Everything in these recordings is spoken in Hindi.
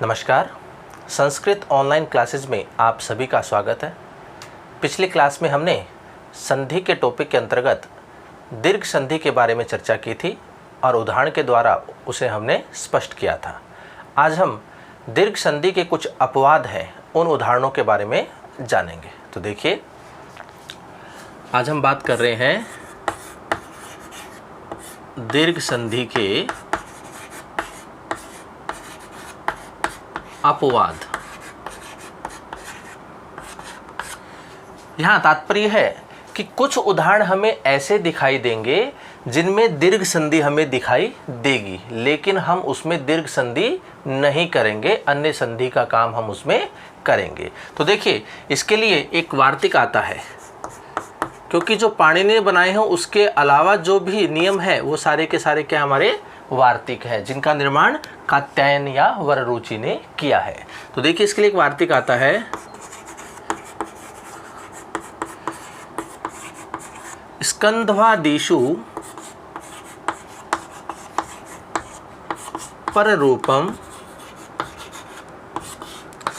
नमस्कार। संस्कृत ऑनलाइन क्लासेस में आप सभी का स्वागत है। पिछली क्लास में हमने संधि के टॉपिक के अंतर्गत दीर्घ संधि के बारे में चर्चा की थी और उदाहरण के द्वारा उसे हमने स्पष्ट किया था। आज हम दीर्घ संधि के कुछ अपवाद हैं, उन उदाहरणों के बारे में जानेंगे। तो देखिए, आज हम बात कर रहे हैं दीर्घ संधि के अपवाद। यहाँ तात्पर्य है कि कुछ उदाहरण हमें ऐसे दिखाई देंगे जिनमें दीर्घ संधि हमें दिखाई देगी, लेकिन हम उसमें दीर्घ संधि नहीं करेंगे, अन्य संधि का काम हम उसमें करेंगे। तो देखिए, इसके लिए एक वार्तिक आता है, क्योंकि जो पाणिनि ने बनाए हैं उसके अलावा जो भी नियम है वो सारे के सारे क्या हमारे वार्तिक है, जिनका निर्माण कात्यायन या वररुचि ने किया है। तो देखिए, इसके लिए एक वार्तिक आता है, स्कंध्वादिषु पररूपम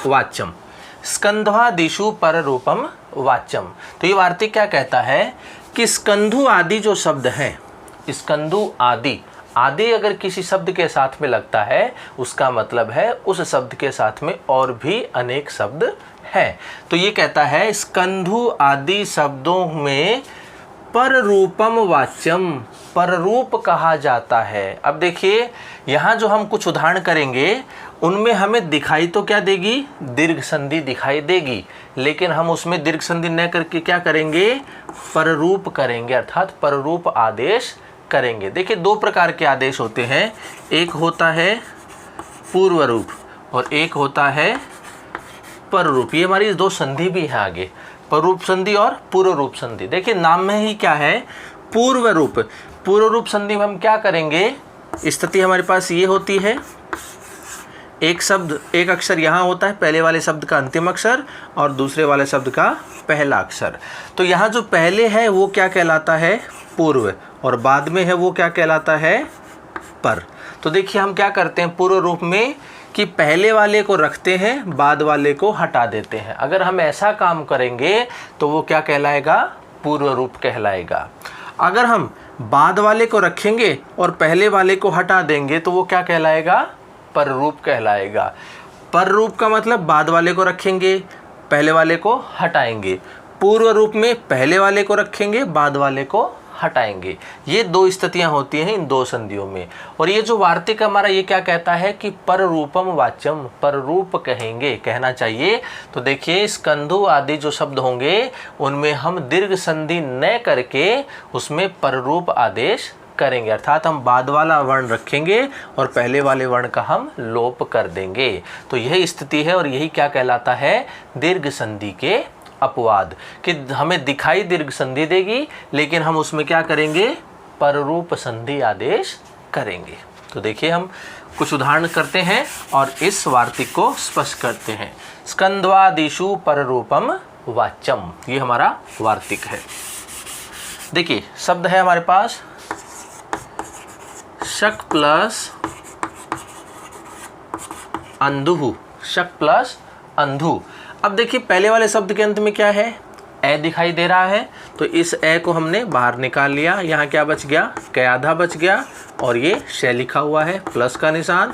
वाच्यम। स्कंध्वादिषु पररूपम वाच्यम। तो ये वार्तिक क्या कहता है कि स्कंधु आदि जो शब्द है, स्कंधु आदि, आदि अगर किसी शब्द के साथ में लगता है उसका मतलब है उस शब्द के साथ में और भी अनेक शब्द हैं। तो ये कहता है स्कंधु आदि शब्दों में पररूपम वाच्यम, पररूप कहा जाता है। अब देखिए, यहाँ जो हम कुछ उदाहरण करेंगे उनमें हमें दिखाई तो क्या देगी, दीर्घ संधि दिखाई देगी, लेकिन हम उसमें दीर्घ संधि न करके क्या करेंगे, पररूप करेंगे, अर्थात पररूप आदेश करेंगे। देखिए, दो प्रकार के आदेश होते हैं, एक होता है पूर्व रूप और एक होता है पररूप। ये हमारी दो संधि भी है आगे, पररूप संधि और पूर्व रूप संधि। देखिए, नाम में ही क्या है, पूर्व रूप। पूर्व रूप संधि में हम क्या करेंगे, स्थिति हमारे पास ये होती है, एक शब्द, एक अक्षर यहाँ होता है, पहले वाले शब्द का अंतिम अक्षर और दूसरे वाले शब्द का पहला अक्षर। तो यहाँ जो पहले है वो क्या कहलाता है, पूर्व, और बाद में है वो क्या कहलाता है, पर। तो देखिए, हम क्या करते हैं पूर्व रूप में कि पहले वाले को रखते हैं, बाद वाले को हटा देते हैं। अगर हम ऐसा काम करेंगे तो वो क्या कहलाएगा, पूर्व रूप कहलाएगा। अगर हम बाद वाले को रखेंगे और पहले वाले को हटा देंगे तो वो क्या कहलाएगा, पर रूप कहलाएगा। पर रूप का मतलब बाद वाले को रखेंगे, पहले वाले को हटाएंगे। पूर्व रूप में पहले वाले को रखेंगे, बाद वाले को हटाएंगे। ये दो स्थितियां होती हैं इन दो संधियों में। और ये जो वार्तिक हमारा ये क्या कहता है कि पररूपम वाच्यम, पररूप कहेंगे, कहना चाहिए। तो देखिए, स्कंधु आदि जो शब्द होंगे उनमें हम दीर्घ संधि न करके उसमें पररूप आदेश करेंगे, अर्थात हम बाद वाला वर्ण रखेंगे और पहले वाले वर्ण का हम लोप कर देंगे। तो यही स्थिति है और यही क्या कहलाता है, दीर्घ संधि के अपवाद, कि हमें दिखाई दीर्घ संधि देगी लेकिन हम उसमें क्या करेंगे, पररूप संधि आदेश करेंगे। तो देखिए, हम कुछ उदाहरण करते हैं और इस वार्तिक को स्पष्ट करते हैं। स्कंध्वादिषु पररूपम वाच्यम, ये हमारा वार्तिक है। देखिए, शब्द है हमारे पास शक प्लस अंधु, शक प्लस अंधु। अब देखिए, पहले वाले शब्द के अंत में क्या है, ए दिखाई दे रहा है, तो इस ए को हमने बाहर निकाल लिया। यहाँ क्या बच गया, कै आधा बच गया और ये शे लिखा हुआ है, प्लस का निशान।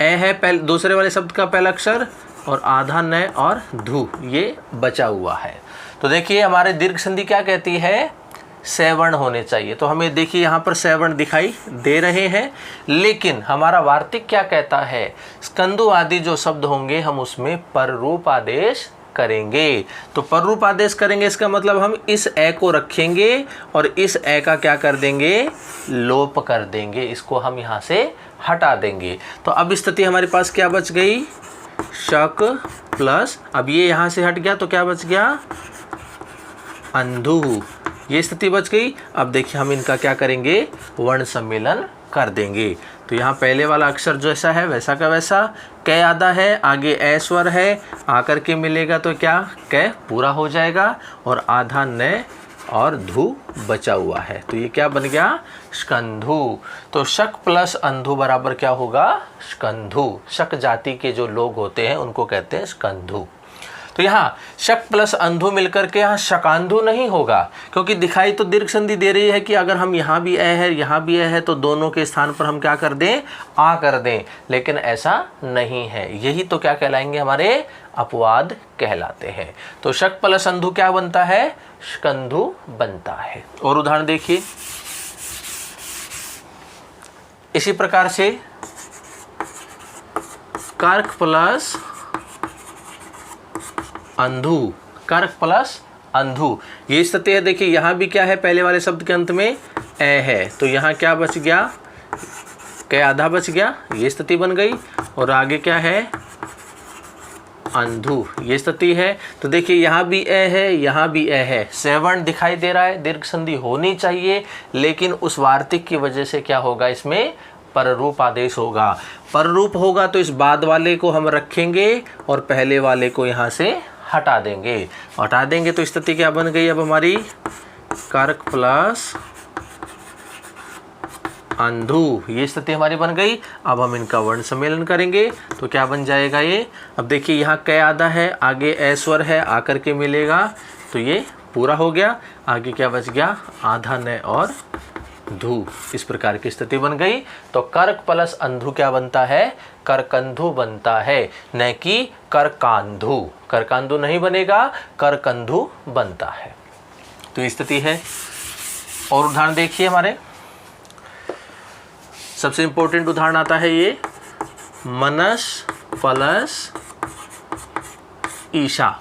ए है पहले दूसरे वाले शब्द का पहला अक्षर और आधा न और धु, ये बचा हुआ है। तो देखिए, हमारे दीर्घ संधि क्या कहती है, सवर्ण होने चाहिए। तो हमें देखिए यहाँ पर सवर्ण दिखाई दे रहे हैं, लेकिन हमारा वार्तिक क्या कहता है, स्कंधु आदि जो शब्द होंगे हम उसमें पररूप आदेश करेंगे। तो पररूप आदेश करेंगे, इसका मतलब हम इस ए को रखेंगे और इस ए का क्या कर देंगे, लोप कर देंगे, इसको हम यहाँ से हटा देंगे। तो अब स्थिति हमारे पास क्या बच गई, शक प्लस, अब ये यहाँ से हट गया तो क्या बच गया, अंधु, ये स्थिति बच गई। अब देखिए, हम इनका क्या करेंगे, वर्ण सम्मेलन कर देंगे। तो यहाँ पहले वाला अक्षर जैसा है वैसा का वैसा, कै आधा है, आगे ए स्वर है, आकर के मिलेगा तो क्या, कै पूरा हो जाएगा और आधा न और धु बचा हुआ है, तो ये क्या बन गया, स्कंधु। तो शक प्लस अंधु बराबर क्या होगा, स्कंधु। शक जाति के जो लोग होते हैं उनको कहते हैं स्कंधु। तो यहाँ शक प्लस अंधु मिलकर के यहाँ शकांधु नहीं होगा, क्योंकि दिखाई तो दीर्घ संधि दे रही है कि अगर हम यहाँ भी ए है यहाँ भी ए है तो दोनों के स्थान पर हम क्या कर दें, आ कर दें, लेकिन ऐसा नहीं है। यही तो क्या कहलाएंगे, हमारे अपवाद कहलाते हैं। तो शक प्लस अंधु क्या बनता है, स्कंधु बनता है। और उदाहरण देखिए, इसी प्रकार से कर्क प्लस अंधु, कर्क प्लस अंधु, ये स्थिति है। देखिए यहाँ भी क्या है, पहले वाले शब्द के अंत में ए है, तो यहाँ क्या बच गया, कै आधा बच गया, ये स्थिति बन गई। और आगे क्या है, अंधु, ये स्थिति है। तो देखिए यहाँ भी ए है, यहाँ भी ए है, सेवन दिखाई दे रहा है, दीर्घ संधि होनी चाहिए, लेकिन उस वार्तिक की वजह से क्या होगा, इसमें पररूप आदेश होगा। पररूप होगा तो इस बाद वाले को हम रखेंगे और पहले वाले को यहाँ से हटा देंगे। हटा देंगे तो स्थिति क्या बन गई अब हमारी, कर्क प्लस अंधु, ये स्थिति हमारी बन गई। अब हम इनका वर्ण सम्मेलन करेंगे तो क्या बन जाएगा ये, अब देखिए यहाँ कै आधा है, आगे ए स्वर है, आकर के मिलेगा, तो ये पूरा हो गया। आगे क्या बच गया, आधा न और धु, इस प्रकार की स्थिति बन गई। तो कर्क प्लस अंधु क्या बनता है, करकंधु बनता है, न कि करकांधु। करकांधु नहीं बनेगा, करकंधु बनता है। तो ये स्थिति है। और उदाहरण देखिए, हमारे सबसे इंपॉर्टेंट उदाहरण आता है ये, मनस प्लस ईशा,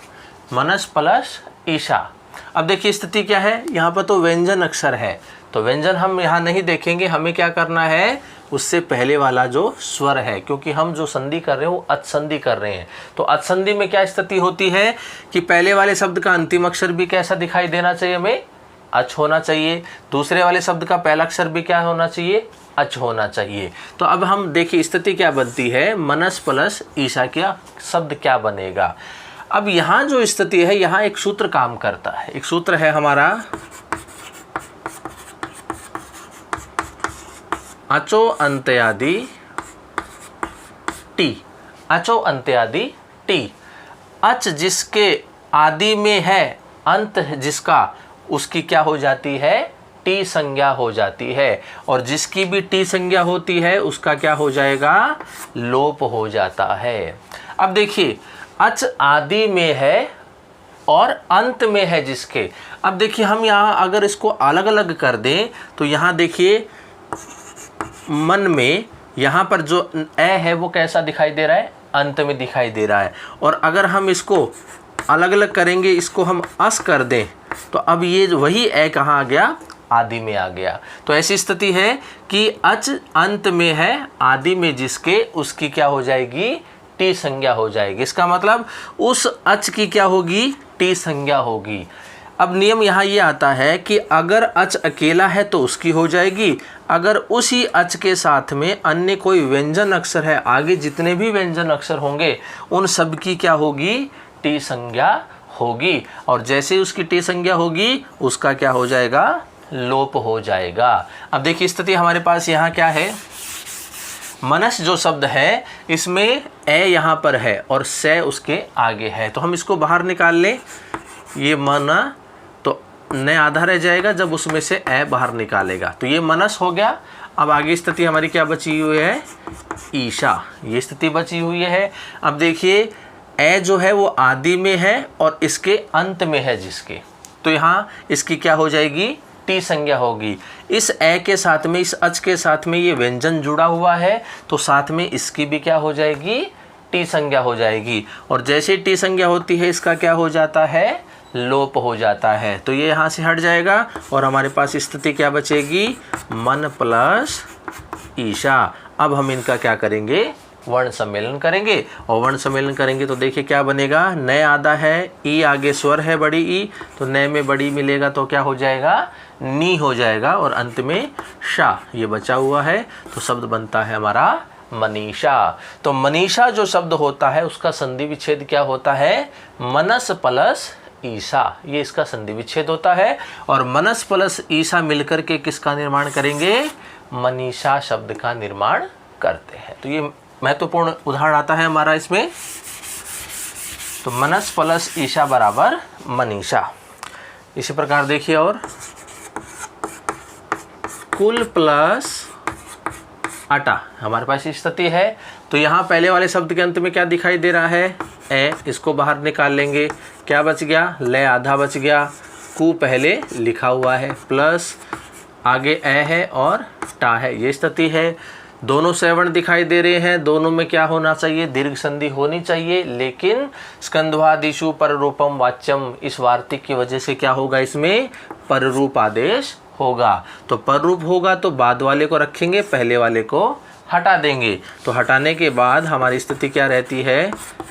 मनस प्लस ईशा। अब देखिए स्थिति क्या है, यहाँ पर तो व्यंजन अक्षर है, तो व्यंजन हम यहाँ नहीं देखेंगे, हमें क्या करना है, उससे पहले वाला जो स्वर है, क्योंकि हम जो संधि कर रहे हैं वो अच संधि कर रहे हैं। तो अच संधि में क्या स्थिति होती है कि पहले वाले शब्द का अंतिम अक्षर भी कैसा दिखाई देना चाहिए, हमें अच होना चाहिए। दूसरे वाले शब्द का पहला अक्षर भी क्या होना चाहिए, अच होना चाहिए। तो अब हम देखिए स्थिति क्या बनती है, मनस प्लस ईशा क्या शब्द क्या बनेगा। अब यहाँ जो स्थिति है, यहाँ एक सूत्र काम करता है। एक सूत्र है हमारा, अचो अंत्यादि टी, अचो अंत्यादि टी। अच जिसके आदि में है, अंत जिसका, उसकी क्या हो जाती है, टी संज्ञा हो जाती है। और जिसकी भी टी संज्ञा होती है उसका क्या हो जाएगा, लोप हो जाता है। अब देखिए अच आदि में है और अंत में है जिसके। अब देखिए हम यहाँ अगर इसको अलग अलग कर दें तो यहाँ देखिए मन में यहाँ पर जो ए है वो कैसा दिखाई दे रहा है, अंत में दिखाई दे रहा है। और अगर हम इसको अलग अलग करेंगे, इसको हम अस कर दें, तो अब ये वही ए कहाँ आ गया, आदि में आ गया। तो ऐसी स्थिति है कि अच अंत में है, आदि में जिसके, उसकी क्या हो जाएगी, टी संज्ञा हो जाएगी। इसका मतलब उस अच की क्या होगी, टी संज्ञा होगी। अब नियम यहाँ ये आता है कि अगर अच अकेला है तो उसकी हो जाएगी, अगर उसी अच के साथ में अन्य कोई व्यंजन अक्षर है, आगे जितने भी व्यंजन अक्षर होंगे उन सब की क्या होगी, टी संज्ञा होगी। और जैसे उसकी टी संज्ञा होगी उसका क्या हो जाएगा, लोप हो जाएगा। अब देखिए स्थिति हमारे पास यहाँ क्या है, मनस जो शब्द है इसमें ए यहाँ पर है और से उसके आगे है, तो हम इसको बाहर निकाल लें। ये मना तो न आधा रह जाएगा जब उसमें से ए बाहर निकालेगा, तो ये मनस हो गया। अब आगे स्थिति हमारी क्या बची हुई है, ईशा, ये स्थिति बची हुई है। अब देखिए ए जो है वो आदि में है और इसके अंत में है जिसके, तो यहाँ इसकी क्या हो जाएगी, टी संज्ञा होगी। इस ए के साथ में, इस अच के साथ में ये व्यंजन जुड़ा हुआ है, तो साथ में इसकी भी क्या हो जाएगी, टी संज्ञा हो जाएगी। और जैसे टी संज्ञा होती है इसका क्या हो जाता है, लोप हो जाता है। तो ये यहाँ से हट जाएगा और हमारे पास स्थिति क्या बचेगी, मन प्लस ईशा। अब हम इनका क्या करेंगे, वर्ण सम्मेलन करेंगे। और वर्ण सम्मेलन करेंगे तो देखिए क्या बनेगा, न आधा है, ई आगे स्वर है बड़ी ई, तो न में बड़ी मिलेगा तो क्या हो जाएगा, नी हो जाएगा, और अंत में शा ये बचा हुआ है, तो शब्द बनता है हमारा मनीषा। तो मनीषा जो शब्द होता है उसका संधि विच्छेद क्या होता है, मनस प्लस ईसा, ये इसका संधि विच्छेद होता है। और मनस प्लस ईसा मिलकर के किसका निर्माण करेंगे? मनीषा शब्द का निर्माण करते हैं। तो ये महत्वपूर्ण उदाहरण आता है हमारा इसमें। तो मनस प्लस ईशा बराबर मनीषा। इसी प्रकार देखिए, और कुल प्लस अटा, हमारे पास स्थिति है। तो यहाँ पहले वाले शब्द के अंत में क्या दिखाई दे रहा है? ए, इसको बाहर निकाल लेंगे, क्या बच गया? ले आधा बच गया, कु पहले लिखा हुआ है, प्लस आगे ए है और टा है, ये स्थिति है। दोनों सेवर्ण दिखाई दे रहे हैं, दोनों में क्या होना चाहिए? दीर्घ संधि होनी चाहिए। लेकिन स्कंध्वादिषु पररूपम वाच्यम, इस वार्तिक की वजह से क्या होगा? इसमें पररूप आदेश होगा। तो पररूप होगा तो बाद वाले को रखेंगे, पहले वाले को हटा देंगे। तो हटाने के बाद हमारी स्थिति क्या रहती है?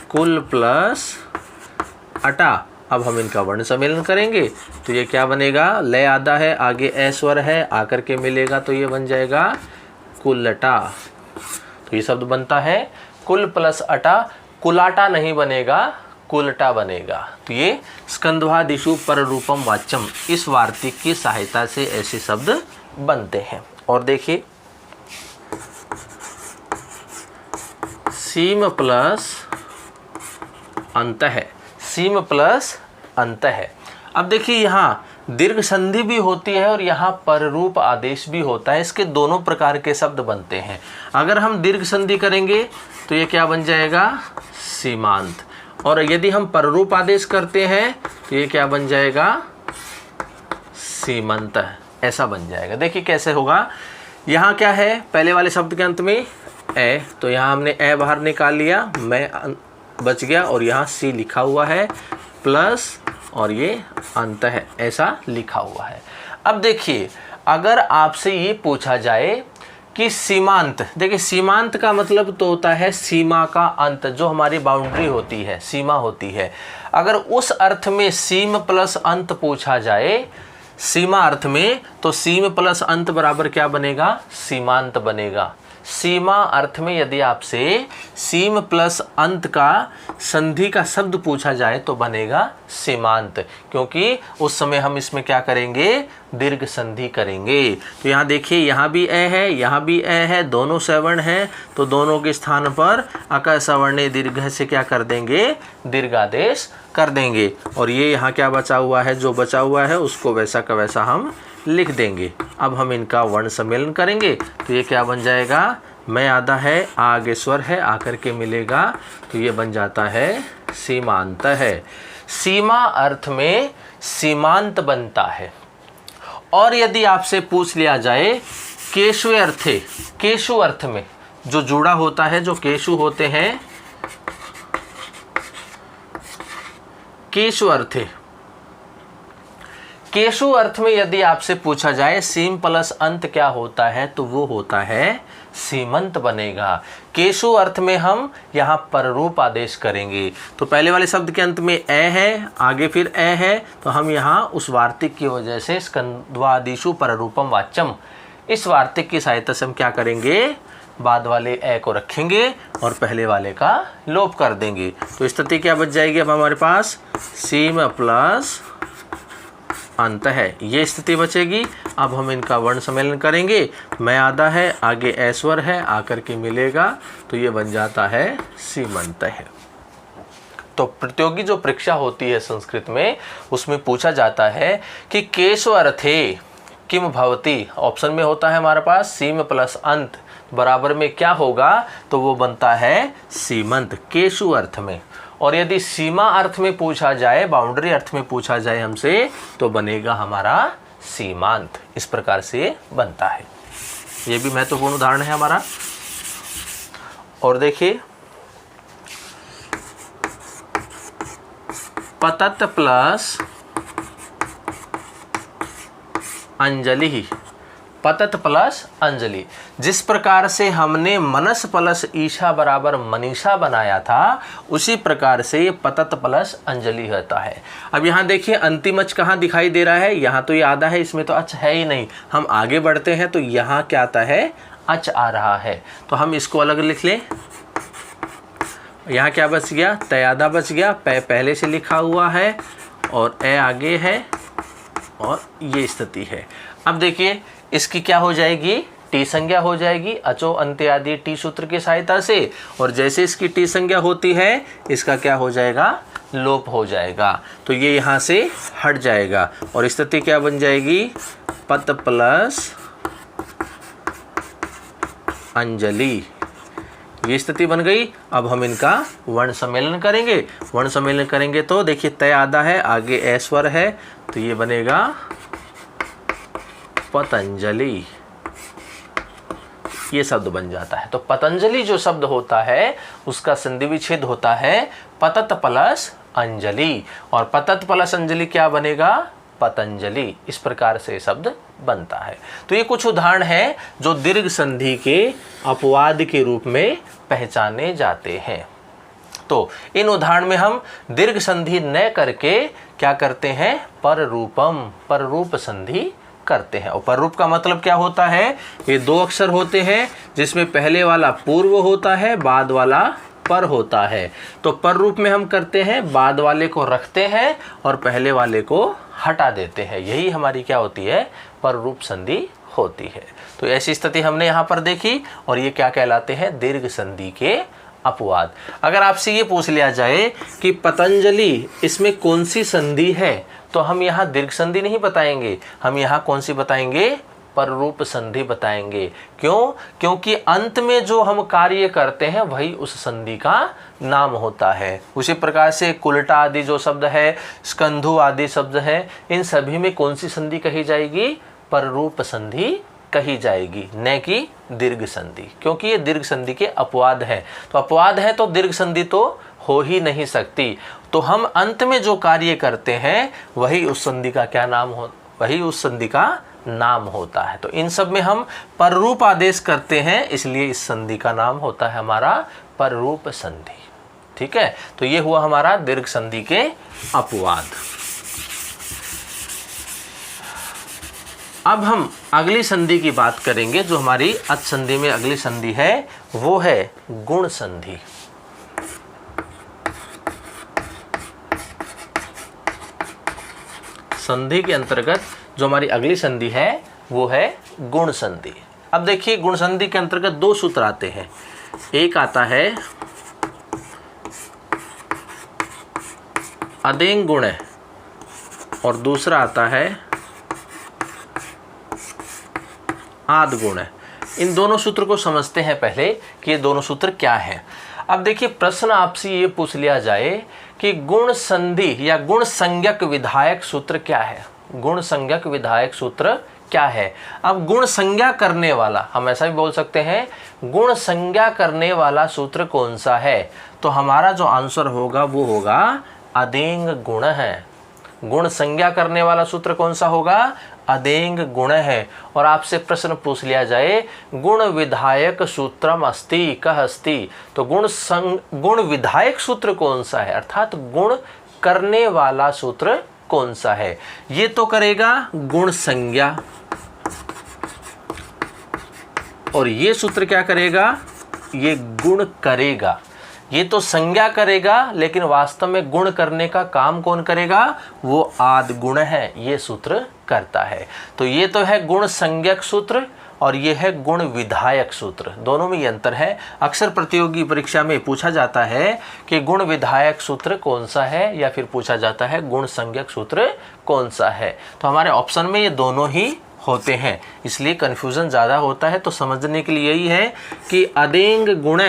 कुल प्लस अटा। अब हम इनका वर्ण सम्मेलन करेंगे तो ये क्या बनेगा? लय आधा है, आगे ऐश्वर है, आकर के मिलेगा तो ये बन जाएगा कुलटा। तो ये शब्द बनता है कुल प्लस अटा, कुलाटा नहीं बनेगा, कुलटा बनेगा। तो ये स्कंध्वादिषु पररूपम वाच्यम, इस वार्तिक की सहायता से ऐसे शब्द बनते हैं। और देखिए, सीम प्लस अंत है, सीम प्लस अंत है। अब देखिए, यहाँ दीर्घ संधि भी होती है और यहाँ पररूप आदेश भी होता है। इसके दोनों प्रकार के शब्द बनते हैं। अगर हम दीर्घ संधि करेंगे तो ये क्या बन जाएगा? सीमांत। और यदि हम पररूप आदेश करते हैं तो ये क्या बन जाएगा? सीमंत, ऐसा बन जाएगा। देखिए कैसे होगा। यहाँ क्या है? पहले वाले शब्द के अंत में ए, तो यहाँ हमने ए बाहर निकाल लिया, मैं बच गया, और यहाँ सी लिखा हुआ है, प्लस और ये अंत है, ऐसा लिखा हुआ है। अब देखिए, अगर आपसे ये पूछा जाए कि सीमांत, देखिए सीमांत का मतलब तो होता है सीमा का अंत, जो हमारी बाउंड्री होती है, सीमा होती है। अगर उस अर्थ में सीम प्लस अंत पूछा जाए, सीमा अर्थ में, तो सीम प्लस अंत बराबर क्या बनेगा? सीमांत बनेगा। सीमा अर्थ में यदि आपसे सीम प्लस अंत का संधि का शब्द पूछा जाए तो बनेगा सीमांत, क्योंकि उस समय हम इसमें क्या करेंगे? दीर्घ संधि करेंगे। तो यहाँ देखिए, यहाँ भी ए है, यहाँ भी ए है, दोनों सवर्ण हैं, तो दोनों के स्थान पर अक सवर्णे दीर्घ से क्या कर देंगे? दीर्घादेश कर देंगे। और ये यहाँ क्या बचा हुआ है? जो बचा हुआ है उसको वैसा का वैसा हम लिख देंगे। अब हम इनका वर्ण सम्मेलन करेंगे तो ये क्या बन जाएगा? मैं आधा है, आगे स्वर है, आकर के मिलेगा तो ये बन जाता है सीमांत है। सीमा अर्थ में सीमांत बनता है। और यदि आपसे पूछ लिया जाए केशु अर्थे, केशु अर्थ में जो जुड़ा होता है, जो केशु होते हैं, केशु अर्थे, केशु अर्थ में यदि आपसे पूछा जाए सीम प्लस अंत क्या होता है, तो वो होता है सीमंत बनेगा। केशु अर्थ में हम यहाँ पररूप आदेश करेंगे। तो पहले वाले शब्द के अंत में ए है, आगे फिर ए है, तो हम यहाँ उस वार्तिक की वजह से स्कंध्वादिषु पररूपम वाच्यम, इस वार्तिक की सहायता से हम क्या करेंगे? बाद वाले ए को रखेंगे और पहले वाले का लोप कर देंगे। तो स्थिति क्या बच जाएगी? अब हमारे पास सीम प्लस अंत है, ये स्थिति बचेगी। अब हम इनका वर्ण सम्मेलन करेंगे। मैं आधा है, आगे ऐश्वर है, आकर के मिलेगा तो ये बन जाता है सीमंत है। तो प्रतियोगी जो परीक्षा होती है संस्कृत में, उसमें पूछा जाता है कि केशु अर्थे किम भवति। ऑप्शन में होता है हमारे पास सीम प्लस अंत बराबर में क्या होगा? तो वो बनता है सीमंत, केशु अर्थ में। और यदि सीमा अर्थ में पूछा जाए, बाउंड्री अर्थ में पूछा जाए हमसे, तो बनेगा हमारा सीमांत। इस प्रकार से बनता है। ये भी महत्वपूर्ण उदाहरण है हमारा। और देखिए, पतत प्लस अंजलि, पतत प्लस अंजलि, जिस प्रकार से हमने मनस प्लस ईशा बराबर मनीषा बनाया था, उसी प्रकार से ये पतत प्लस अंजलि होता है। अब यहाँ देखिए, अंतिम अच कहाँ दिखाई दे रहा है? यहाँ तो ये आधा है, इसमें तो अच है ही नहीं। हम आगे बढ़ते हैं तो यहाँ क्या आता है? अच आ रहा है। तो हम इसको अलग लिख लें। यहाँ क्या बच गया? तय आधा बच गया, पहले से लिखा हुआ है, और ए आगे है और ये स्थिति है। अब देखिए इसकी क्या हो जाएगी, टी संज्ञा हो जाएगी अचो अंत्य आदि टी सूत्र की सहायता से, और जैसे इसकी टी संज्ञा होती है इसका क्या हो जाएगा, लोप हो जाएगा। तो ये यहाँ से हट जाएगा और स्थिति क्या बन जाएगी, पत प्लस अंजलि, ये स्थिति बन गई। अब हम इनका वर्ण सम्मेलन करेंगे। वर्ण सम्मेलन करेंगे तो देखिए तय आधा है, आगे ए स्वर है, तो ये बनेगा पतंजलि, ये शब्द बन जाता है। तो पतंजलि जो शब्द होता है उसका संधि विच्छेद होता है पतत प्लस अंजलि, और पतत प्लस अंजलि क्या बनेगा, पतंजलि। इस प्रकार से शब्द बनता है। तो ये कुछ उदाहरण हैं जो दीर्घ संधि के अपवाद के रूप में पहचाने जाते हैं। तो इन उदाहरण में हम दीर्घ संधि न करके क्या करते हैं, पर रूप संधि करते हैं। और पर रूप का मतलब क्या होता है, ये दो अक्षर होते हैं जिसमें पहले वाला पूर्व होता है, बाद वाला पर होता है। तो पर रूप में हम करते हैं, बाद वाले को रखते हैं और पहले वाले को हटा देते हैं। यही हमारी क्या होती है, पर रूप संधि होती है। तो ऐसी स्थिति हमने यहाँ पर देखी, और ये क्या कहलाते हैं, दीर्घ संधि के अपवाद। अगर आपसे ये पूछ लिया जाए कि पतंजलि इसमें कौन सी संधि है, तो हम यहाँ दीर्घ संधि नहीं बताएंगे, हम यहाँ कौन सी बताएंगे, पर रूप संधि बताएंगे। क्यों, क्योंकि अंत में जो हम कार्य करते हैं वही उस संधि का नाम होता है। उसी प्रकार से कुलटा आदि जो शब्द है, स्कंधु आदि शब्द है, इन सभी में कौन सी संधि कही जाएगी, पर रूप संधि कही जाएगी, न कि दीर्घ संधि, क्योंकि ये दीर्घ संधि के अपवाद है। तो अपवाद है तो दीर्घ संधि तो हो ही नहीं सकती। तो हम अंत में जो कार्य करते हैं वही उस संधि का क्या नाम हो, वही उस संधि का नाम होता है। तो इन सब में हम पर रूप आदेश करते हैं, इसलिए इस संधि का नाम होता है हमारा पर रूप संधि। ठीक है, तो ये हुआ हमारा दीर्घ संधि के अपवाद। अब हम अगली संधि की बात करेंगे। जो हमारी अच संधि में अगली संधि है वो है गुण संधि। संधि के अंतर्गत जो हमारी अगली संधि है वो है गुण संधि। अब देखिए गुण संधि के अंतर्गत दो सूत्र आते हैं, एक आता है अदेंग गुण और दूसरा आता है आद गुण। इन दोनों सूत्र को समझते हैं पहले कि ये दोनों सूत्र क्या हैं। अब देखिए प्रश्न आपसे ये पूछ लिया जाए कि गुण संधि या गुण संज्ञक विधायक सूत्र क्या है, गुण संज्ञक विधायक सूत्र क्या है। अब गुण संज्ञा करने वाला, हम ऐसा भी बोल सकते हैं गुण संज्ञा करने वाला सूत्र कौन सा है, तो हमारा जो आंसर होगा वो होगा अदेंग गुण है। गुण संज्ञा करने वाला सूत्र कौन सा होगा, अदेंग गुण है। और आपसे प्रश्न पूछ लिया जाए गुण विधायक सूत्रम अस्ति कह अस्ति, तो गुण विधायक सूत्र कौन सा है, अर्थात गुण करने वाला सूत्र कौन सा है। ये तो करेगा गुण संज्ञा और ये सूत्र क्या करेगा, ये गुण करेगा। ये तो संज्ञा करेगा लेकिन वास्तव में गुण करने का काम कौन करेगा, वो आद गुण है, ये सूत्र करता है। तो ये तो है गुण संज्ञक सूत्र और ये है गुण विधायक सूत्र, दोनों में ये अंतर है। अक्सर प्रतियोगी परीक्षा में पूछा जाता है कि गुण विधायक सूत्र कौन सा है, या फिर पूछा जाता है गुण संज्ञक सूत्र कौन सा है। तो हमारे ऑप्शन में ये दोनों ही होते हैं, इसलिए कन्फ्यूज़न ज़्यादा होता है। तो समझने के लिए यही है कि अदेंग गुण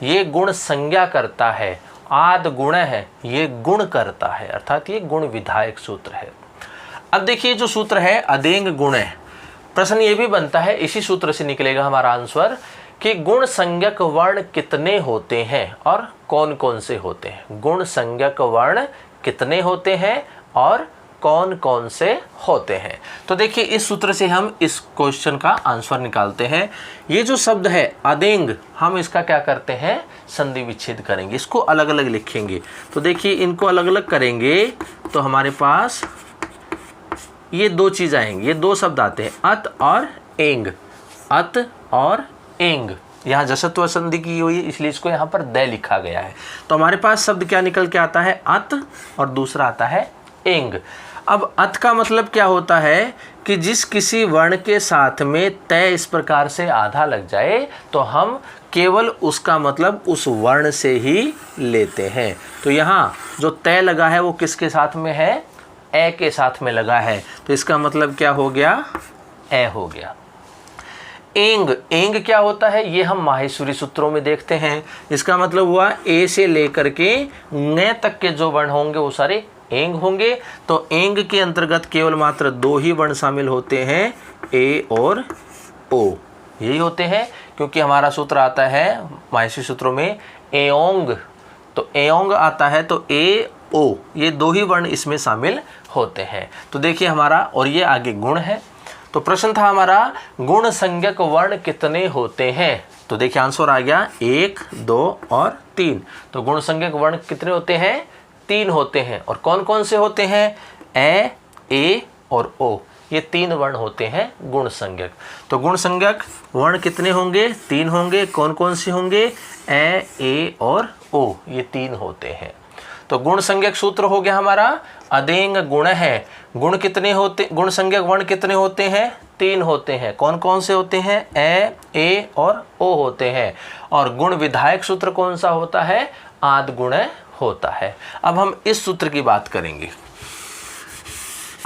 ये गुण संज्ञा करता है, आद गुण है ये गुण करता है, अर्थात ये गुण विधायक सूत्र है। अब देखिए जो सूत्र है अदेंग गुण है, प्रश्न ये भी बनता है, इसी सूत्र से निकलेगा हमारा आंसर कि गुण संज्ञक वर्ण कितने होते हैं और कौन कौन से होते हैं। गुण संज्ञक वर्ण कितने होते हैं और कौन कौन से होते हैं। तो देखिए इस सूत्र से हम इस क्वेश्चन का आंसर निकालते हैं। ये जो शब्द है अदेंग, हम इसका क्या करते हैं, संधि विच्छेद करेंगे, इसको अलग अलग लिखेंगे। तो देखिए इनको अलग अलग करेंगे तो हमारे पास ये दो चीज़ आएंगी, ये दो शब्द आते हैं अत और एंग, अत और एंग। यहाँ जसत्व संधि की हुई इसलिए इसको यहाँ पर द लिखा गया है। तो हमारे पास शब्द क्या निकल के आता है, अत, और दूसरा आता है एंग। अब अत का मतलब क्या होता है कि जिस किसी वर्ण के साथ में तय इस प्रकार से आधा लग जाए तो हम केवल उसका मतलब उस वर्ण से ही लेते हैं। तो यहाँ जो तय लगा है वो किसके साथ में है, ए के साथ में लगा है, तो इसका मतलब क्या हो गया, ए हो गया। एंग, एंग क्या होता है ये हम माहेश्वरी सूत्रों में देखते हैं। इसका मतलब हुआ ए से लेकर के न तक के जो वर्ण होंगे वो सारे एंग होंगे। तो एंग के अंतर्गत केवल मात्र दो ही वर्ण शामिल होते हैं, ए और ओ, यही होते हैं। क्योंकि हमारा सूत्र आता है माहेश्वरी सूत्रों में एओंग, तो एओंग आता है तो ए ओ, ये दो ही वर्ण इसमें शामिल होते हैं। तो देखिए हमारा, और ये आगे गुण है। तो प्रश्न था हमारा गुण संज्ञक वर्ण कितने होते हैं। तो देखिए आंसर आ गया 1, 2 और 3। तो गुण संज्ञक वर्ण कितने होते हैं, 3 होते हैं। और कौन कौन से होते हैं, ए और ओ, ये 3 वर्ण होते हैं गुण संज्ञक। तो गुण संज्ञक वर्ण कितने होंगे, 3 होंगे। कौन कौन से होंगे, ए और ओ, ये 3 होते हैं। तो गुण संज्ञक सूत्र हो गया हमारा अदेंग गुण है। गुण कितने होते, गुण संज्ञक वर्ण कितने होते हैं, 3 होते हैं। कौन कौन से होते हैं, ए और ओ होते हैं। और गुण विधायक सूत्र कौन सा होता है, आद गुण होता है। अब हम इस सूत्र की बात करेंगे,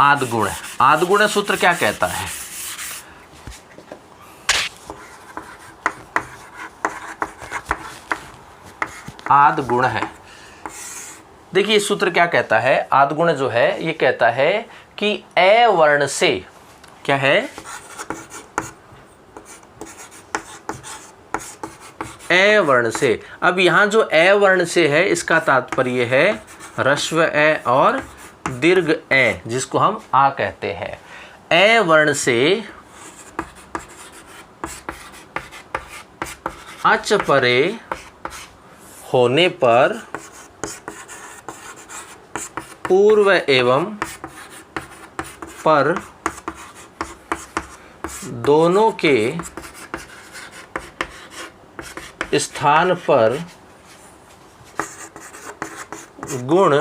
आद गुण। आद गुण सूत्र क्या कहता है, आद गुण है। देखिए इस सूत्र क्या कहता है, आद गुण जो है ये कहता है कि ए वर्ण से, क्या है, ए वर्ण से। अब यहाँ जो ए वर्ण से है इसका तात्पर्य है ह्रस्व ए और दीर्घ ए, जिसको हम आ कहते हैं। ए वर्ण से अच परे होने पर पूर्व एवं पर दोनों के स्थान पर गुण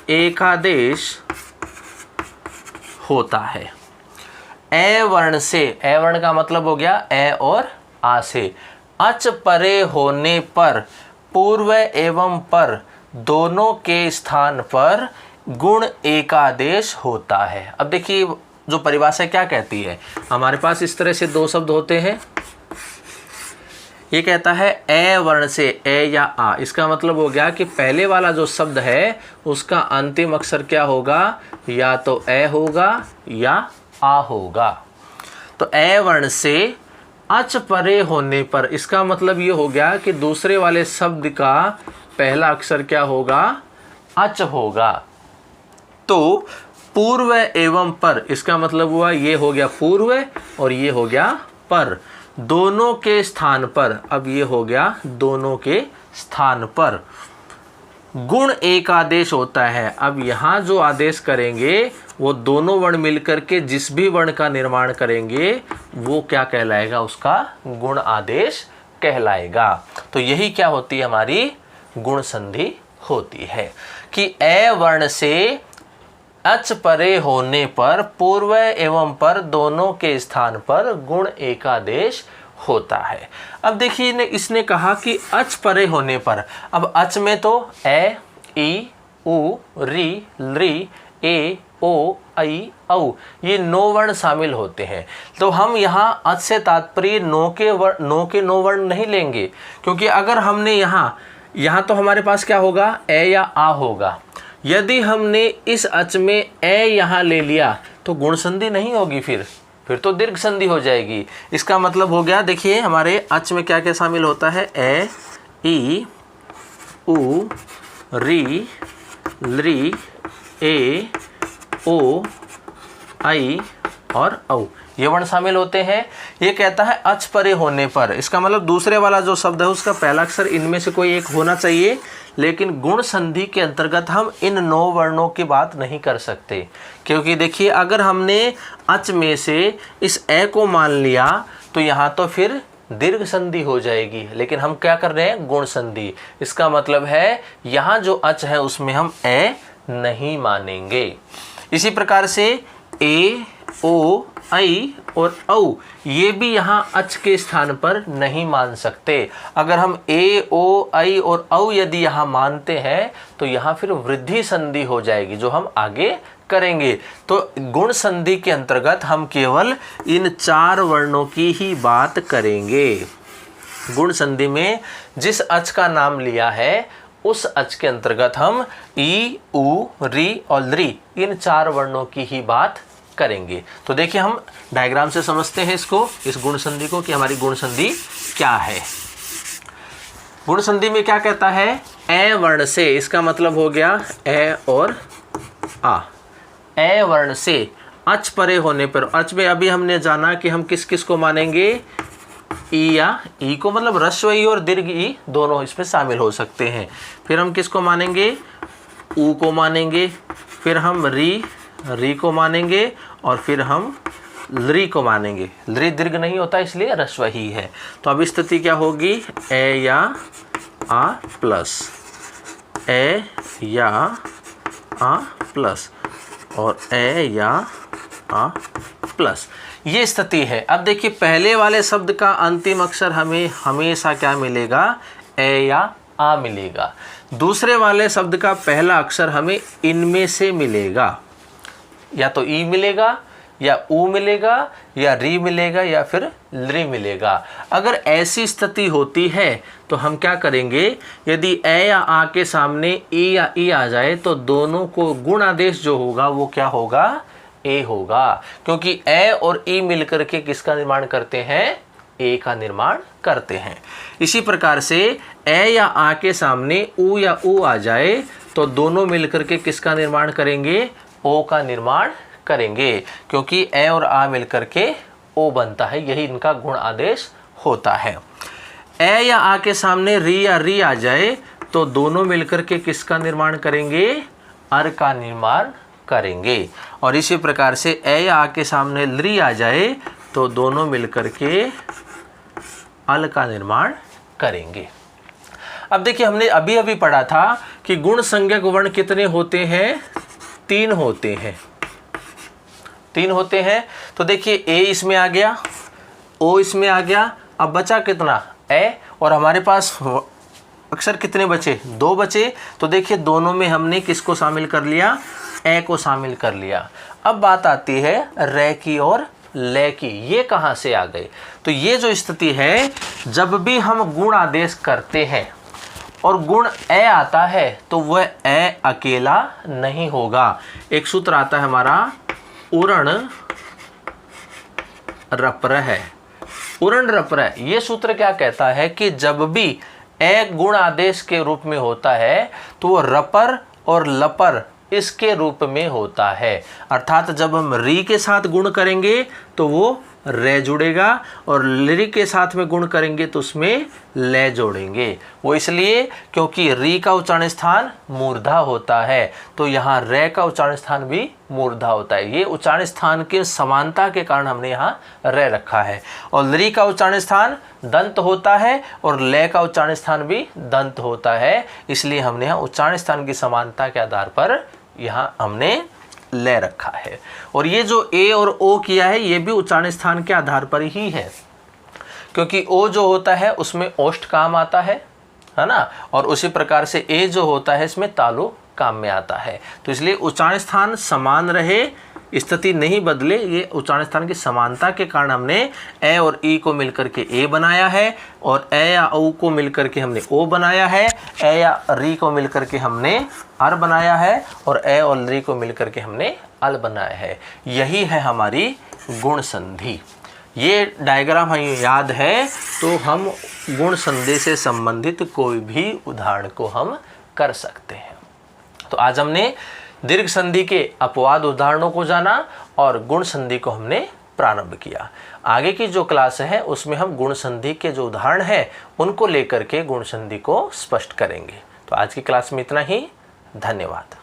एकादेश होता है। ए वर्ण से, ए वर्ण का मतलब हो गया ए और आ से, अच परे होने पर पूर्व एवं पर दोनों के स्थान पर गुण एकादेश होता है। अब देखिए जो परिभाषा क्या कहती है, हमारे पास इस तरह से दो शब्द होते हैं। ये कहता है ए वर्ण से, ए या आ, इसका मतलब हो गया कि पहले वाला जो शब्द है उसका अंतिम अक्षर क्या होगा, या तो ए होगा या आ होगा। तो ए वर्ण से अच परे होने पर, इसका मतलब ये हो गया कि दूसरे वाले शब्द का पहला अक्षर क्या होगा, अच होगा। तो पूर्व एवं पर, इसका मतलब हुआ ये हो गया पूर्व और ये हो गया पर, दोनों के स्थान पर, अब ये हो गया दोनों के स्थान पर गुण एक आदेश होता है। अब यहाँ जो आदेश करेंगे वो दोनों वर्ण मिलकर के जिस भी वर्ण का निर्माण करेंगे वो क्या कहलाएगा, उसका गुण आदेश कहलाएगा। तो यही क्या होती है, हमारी गुण संधि होती है कि ए वर्ण से अच परे होने पर पूर्व एवं पर दोनों के स्थान पर गुण एकादेश होता है। अब देखिए इसने कहा कि अच परे होने पर, अब अच में तो ए, ई, उ, री, लृ, ए, ओ, ऐ, औ, ये 9 वर्ण शामिल होते हैं। तो हम यहाँ अच से तात्पर्य नो के 9 वर्ण नहीं लेंगे, क्योंकि अगर हमने यहाँ तो हमारे पास क्या होगा, ए या आ होगा। यदि हमने इस अच में ए यहाँ ले लिया तो गुण संधि नहीं होगी, फिर तो दीर्घ संधि हो जाएगी। इसका मतलब हो गया, देखिए हमारे अच में क्या क्या शामिल होता है, ए, ई, उ, री, लृ, ए, ओ, ऐ और औ, ये वर्ण शामिल होते हैं। ये कहता है अच परे होने पर, इसका मतलब दूसरे वाला जो शब्द है उसका पहला अक्षर इनमें से कोई एक होना चाहिए, लेकिन गुण संधि के अंतर्गत हम इन 9 वर्णों की बात नहीं कर सकते। क्योंकि देखिए अगर हमने अच में से इस ए को मान लिया तो यहाँ तो फिर दीर्घ संधि हो जाएगी, लेकिन हम क्या कर रहे हैं, गुण संधि। इसका मतलब है यहाँ जो अच है उसमें हम ए नहीं मानेंगे। इसी प्रकार से ए, ओ, आई और औ ये भी यहाँ अच के स्थान पर नहीं मान सकते। अगर हम ए, ओ, आई और औ यदि यहाँ मानते हैं तो यहाँ फिर वृद्धि संधि हो जाएगी, जो हम आगे करेंगे। तो गुण संधि के अंतर्गत हम केवल इन 4 वर्णों की ही बात करेंगे। गुण संधि में जिस अच का नाम लिया है उस अच के अंतर्गत हम ई, उ, री और ली इन 4 वर्णों की ही बात करेंगे। तो देखिए हम डायग्राम से समझते हैं इसको, इस गुण संधि को, कि हमारी गुण संधि क्या है। गुण संधि में क्या कहता है, ए वर्ण से, इसका मतलब हो गया ए और आ। ए वर्ण से अच परे होने पर, अच में अभी हमने जाना कि हम किस किस को मानेंगे, ई या ई को, मतलब ह्रस्व ई और दीर्घ ई दोनों इसमें शामिल हो सकते हैं। फिर हम किसको मानेंगे, ऊ को मानेंगे, फिर हम री को मानेंगे और फिर हम लृ को मानेंगे। लृ दीर्घ नहीं होता इसलिए ह्रस्व ही है। तो अब स्थिति क्या होगी, ए या आ प्लस, ए या आ प्लस और ए या आ प्लस, ये स्थिति है। अब देखिए पहले वाले शब्द का अंतिम अक्षर हमें हमेशा क्या मिलेगा, ए या आ मिलेगा। दूसरे वाले शब्द का पहला अक्षर हमें इनमें से मिलेगा, या तो ई मिलेगा या ऊ मिलेगा या री मिलेगा या फिर लृ मिलेगा। अगर ऐसी स्थिति होती है तो हम क्या करेंगे, यदि ए या आ के सामने ई या ई आ जाए तो दोनों को गुण आदेश जो होगा वो क्या होगा, ए होगा, क्योंकि ए और ई मिलकर के किसका निर्माण करते हैं, ए का निर्माण करते हैं। इसी प्रकार से ए या आ के सामने ऊ या ऊ आ जाए तो दोनों मिलकर के किसका निर्माण करेंगे, ओ का निर्माण करेंगे, क्योंकि ए और आ मिलकर के ओ बनता है, यही इनका गुण आदेश होता है। ए या आ के सामने री या री आ जाए तो दोनों मिलकर के किसका निर्माण करेंगे, अर का निर्माण करेंगे। और इसी प्रकार से ए या आ के सामने लृ आ जाए तो दोनों मिलकर के अल का निर्माण करेंगे। अब देखिए हमने अभी अभी पढ़ा था कि गुण संज्ञक वर्ण कितने होते हैं, 3 होते हैं, 3 होते हैं। तो देखिए ए इसमें आ गया, ओ इसमें आ गया, अब बचा कितना, ए, और हमारे पास अक्षर कितने बचे, 2 बचे। तो देखिए दोनों में हमने किसको शामिल कर लिया, ए को शामिल कर लिया। अब बात आती है रे की और ले की, ये कहाँ से आ गए। तो ये जो स्थिति है, जब भी हम गुण आदेश करते हैं और गुण ए आता है तो वह ए अकेला नहीं होगा। एक सूत्र आता है हमारा उरण रप्रह। उरण रप्रह, ये सूत्र क्या कहता है कि जब भी ए गुण आदेश के रूप में होता है तो वो रपर और लपर इसके रूप में होता है। अर्थात जब हम री के साथ गुण करेंगे तो वो रे जुड़ेगा और लृ के साथ में गुण करेंगे तो उसमें ले जोड़ेंगे। वो इसलिए क्योंकि री का उच्चारण स्थान मूर्धा होता है, तो यहाँ रे का उच्चारण स्थान भी मूर्धा होता है। ये उच्चारण स्थान के समानता के कारण हमने यहाँ रे रखा है। और लृ का उच्चारण स्थान दंत होता है और ले का उच्चारण स्थान भी दंत होता है, इसलिए हमने यहाँ उच्चारण स्थान की समानता के आधार पर यहाँ हमने ले रखा है। और ये जो ए और ओ किया है ये भी उच्चारण स्थान के आधार पर ही है, क्योंकि ओ जो होता है उसमें ओष्ठ काम आता है ना, और उसी प्रकार से ए जो होता है इसमें तालु काम में आता है। तो इसलिए उच्चारण स्थान समान रहे, स्थिति नहीं बदले, ये उच्चारण स्थान की समानता के कारण हमने ए और ई को मिलकर के ए बनाया है, और ए या ओ को मिलकर के हमने ओ बनाया है, ए या री को मिलकर के हमने अर बनाया है, और ए और लृ को मिलकर के हमने अल बनाया है। यही है हमारी गुण संधि। ये डायग्राम हमें याद है तो हम गुण संधि से संबंधित कोई भी उदाहरण को हम कर सकते हैं। तो आज हमने दीर्घ संधि के अपवाद उदाहरणों को जाना और गुण संधि को हमने प्रारंभ किया। आगे की जो क्लास है उसमें हम गुण संधि के जो उदाहरण हैं उनको लेकर के गुण संधि को स्पष्ट करेंगे। तो आज की क्लास में इतना ही। धन्यवाद।